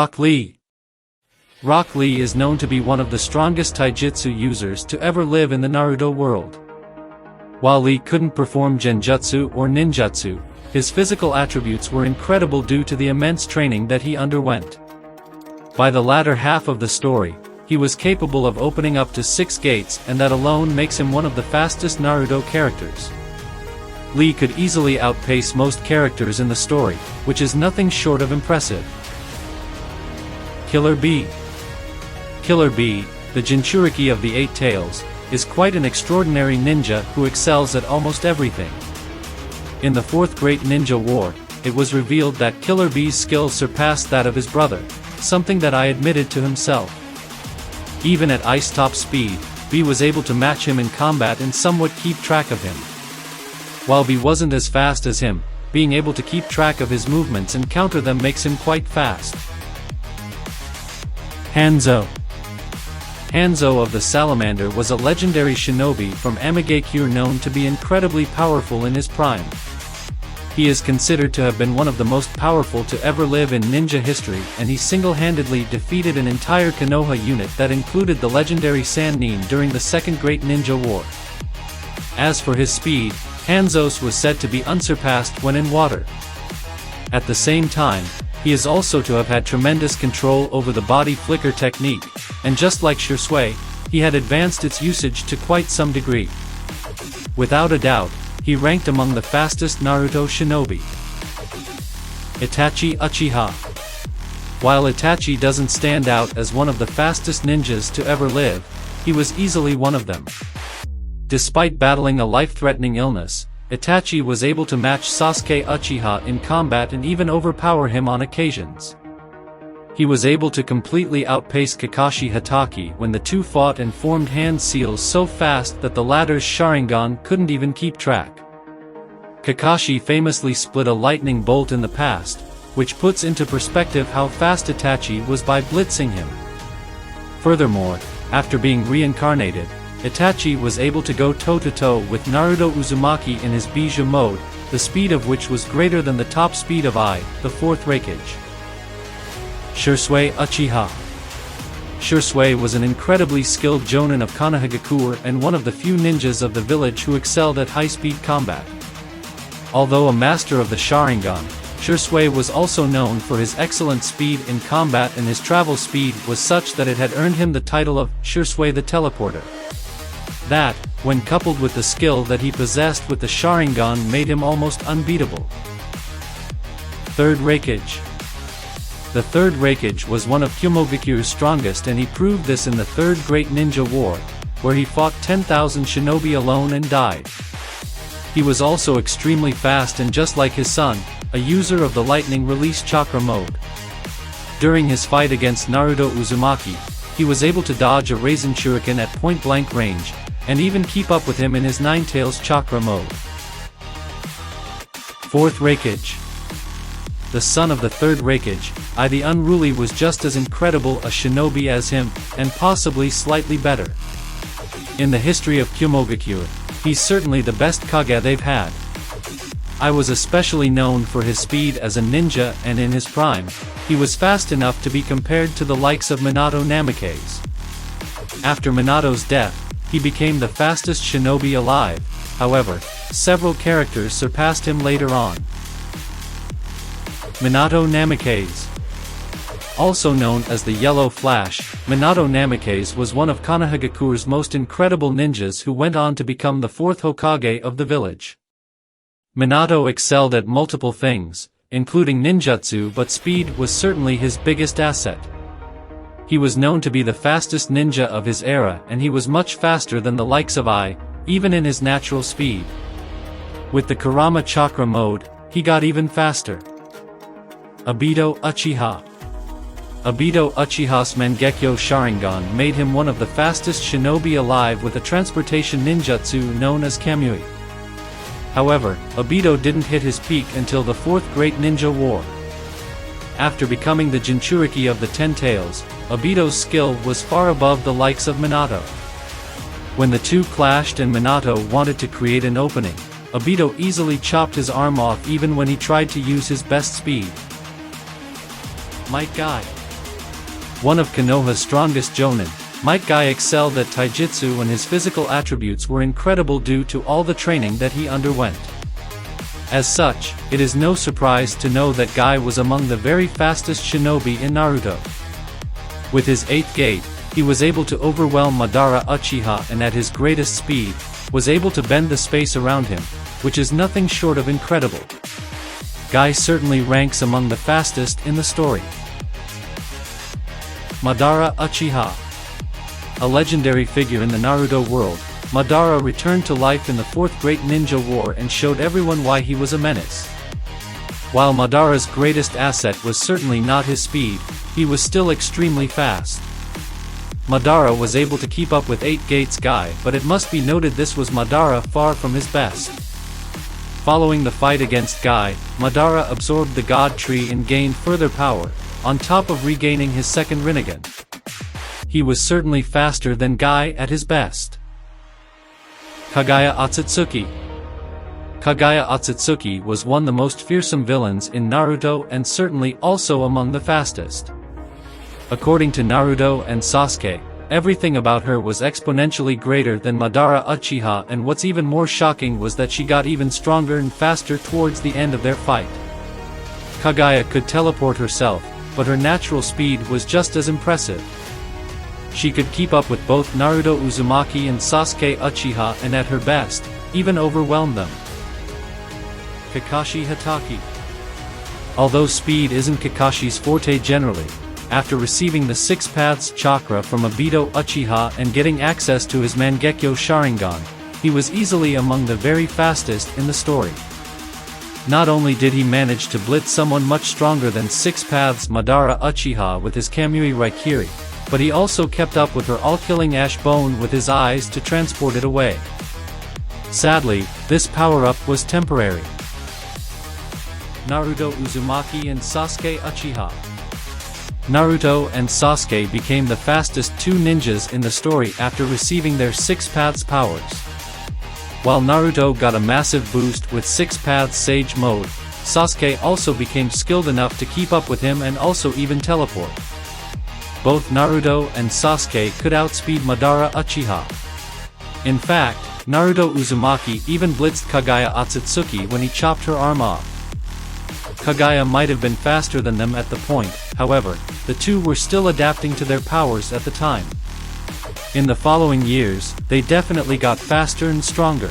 Rock Lee. Rock Lee is known to be one of the strongest taijutsu users to ever live in the Naruto world. While Lee couldn't perform genjutsu or ninjutsu, his physical attributes were incredible due to the immense training that he underwent. By the latter half of the story, he was capable of opening up to 6 gates, and that alone makes him one of the fastest Naruto characters. Lee could easily outpace most characters in the story, which is nothing short of impressive. Killer Bee. Killer Bee, the Jinchuriki of the 8 Tails, is quite an extraordinary ninja who excels at almost everything. In the 4th Great Ninja War, it was revealed that Killer Bee's skills surpassed that of his brother, something that I admitted to himself. Even at ice top speed, Bee was able to match him in combat and somewhat keep track of him. While Bee wasn't as fast as him, being able to keep track of his movements and counter them makes him quite fast. Hanzo. Hanzo of the Salamander was a legendary shinobi from Amigakure known to be incredibly powerful in his prime. He is considered to have been one of the most powerful to ever live in ninja history, and he single-handedly defeated an entire Konoha unit that included the legendary Sannin during the 2nd Great Ninja War. As for his speed, Hanzo's was said to be unsurpassed when in water. At the same time, he is also to have had tremendous control over the body flicker technique, and just like Shursui, he had advanced its usage to quite some degree. Without a doubt, he ranked among the fastest Naruto shinobi. Itachi Uchiha. While Itachi doesn't stand out as one of the fastest ninjas to ever live, he was easily one of them. Despite battling a life-threatening illness, Itachi was able to match Sasuke Uchiha in combat and even overpower him on occasions. He was able to completely outpace Kakashi Hatake when the two fought and formed hand seals so fast that the latter's Sharingan couldn't even keep track. Kakashi famously split a lightning bolt in the past, which puts into perspective how fast Itachi was by blitzing him. Furthermore, after being reincarnated, Itachi was able to go toe-to-toe with Naruto Uzumaki in his Bija mode, the speed of which was greater than the top speed of the 4th Raikage. Shursui Uchiha. Shursui was an incredibly skilled jonin of Konohagakure and one of the few ninjas of the village who excelled at high-speed combat. Although a master of the Sharingan, Shursui was also known for his excellent speed in combat, and his travel speed was such that it had earned him the title of Shursui the Teleporter. That, when coupled with the skill that he possessed with the Sharingan, made him almost unbeatable. 3rd Raikage. The 3rd Raikage was one of Kumogakure's strongest, and he proved this in the 3rd Great Ninja War, where he fought 10,000 shinobi alone and died. He was also extremely fast and, just like his son, a user of the lightning release chakra mode. During his fight against Naruto Uzumaki, he was able to dodge a Raisin Shuriken at point-blank range, and even keep up with him in his Nine-Tails chakra mode. 4th Raikage. The son of the 3rd Raikage, the Unruly, was just as incredible a shinobi as him, and possibly slightly better. In the history of Kumogakure, he's certainly the best Kage they've had. I was especially known for his speed as a ninja, and in his prime, he was fast enough to be compared to the likes of Minato Namikaze. After Minato's death, he became the fastest shinobi alive. However, several characters surpassed him later on. Minato Namikaze. Also known as the Yellow Flash, Minato Namikaze was one of Konohagakure's most incredible ninjas who went on to become the 4th Hokage of the village. Minato excelled at multiple things, including ninjutsu, but speed was certainly his biggest asset. He was known to be the fastest ninja of his era, and he was much faster than the likes of even in his natural speed. With the Kurama Chakra mode, he got even faster. Obito Uchiha. Obito Uchiha's Mangekyo Sharingan made him one of the fastest shinobi alive with a transportation ninjutsu known as Kamui. However, Obito didn't hit his peak until the 4th Great Ninja War. After becoming the Jinchuriki of the 10 Tails, Obito's skill was far above the likes of Minato. When the two clashed and Minato wanted to create an opening, Obito easily chopped his arm off even when he tried to use his best speed. Might Guy. one of Konoha's strongest jonin, Might Guy excelled at taijutsu and his physical attributes were incredible due to all the training that he underwent. As such, it is no surprise to know that Guy was among the very fastest shinobi in Naruto. With his 8th gate, he was able to overwhelm Madara Uchiha and at his greatest speed, was able to bend the space around him, which is nothing short of incredible. Guy certainly ranks among the fastest in the story. Madara Uchiha. A legendary figure in the Naruto world, Madara returned to life in the 4th Great Ninja War and showed everyone why he was a menace. While Madara's greatest asset was certainly not his speed, he was still extremely fast. Madara was able to keep up with 8 Gates Guy, but it must be noted this was Madara far from his best. Following the fight against Guy, Madara absorbed the God Tree and gained further power, on top of regaining his 2nd Rinnegan. He was certainly faster than Guy at his best. Kaguya Otsutsuki. Kaguya Otsutsuki was one of the most fearsome villains in Naruto and certainly also among the fastest. According to Naruto and Sasuke, everything about her was exponentially greater than Madara Uchiha, and what's even more shocking was that she got even stronger and faster towards the end of their fight. Kaguya could teleport herself, but her natural speed was just as impressive. She could keep up with both Naruto Uzumaki and Sasuke Uchiha and at her best, even overwhelm them. Kakashi Hatake. Although speed isn't Kakashi's forte generally, after receiving the 6 Paths chakra from Obito Uchiha and getting access to his Mangekyo Sharingan, he was easily among the very fastest in the story. Not only did he manage to blitz someone much stronger than 6 Paths Madara Uchiha with his Kamui Raikiri, but he also kept up with her all-killing Ash Bone with his eyes to transport it away. Sadly, this power-up was temporary. Naruto Uzumaki and Sasuke Uchiha. Naruto and Sasuke became the fastest 2 ninjas in the story after receiving their 6 Paths powers. While Naruto got a massive boost with 6 Paths Sage Mode, Sasuke also became skilled enough to keep up with him and also even teleport. Both Naruto and Sasuke could outspeed Madara Uchiha. In fact, Naruto Uzumaki even blitzed Kaguya Otsutsuki when he chopped her arm off. Kaguya might have been faster than them at the point, however, the two were still adapting to their powers at the time. In the following years, they definitely got faster and stronger.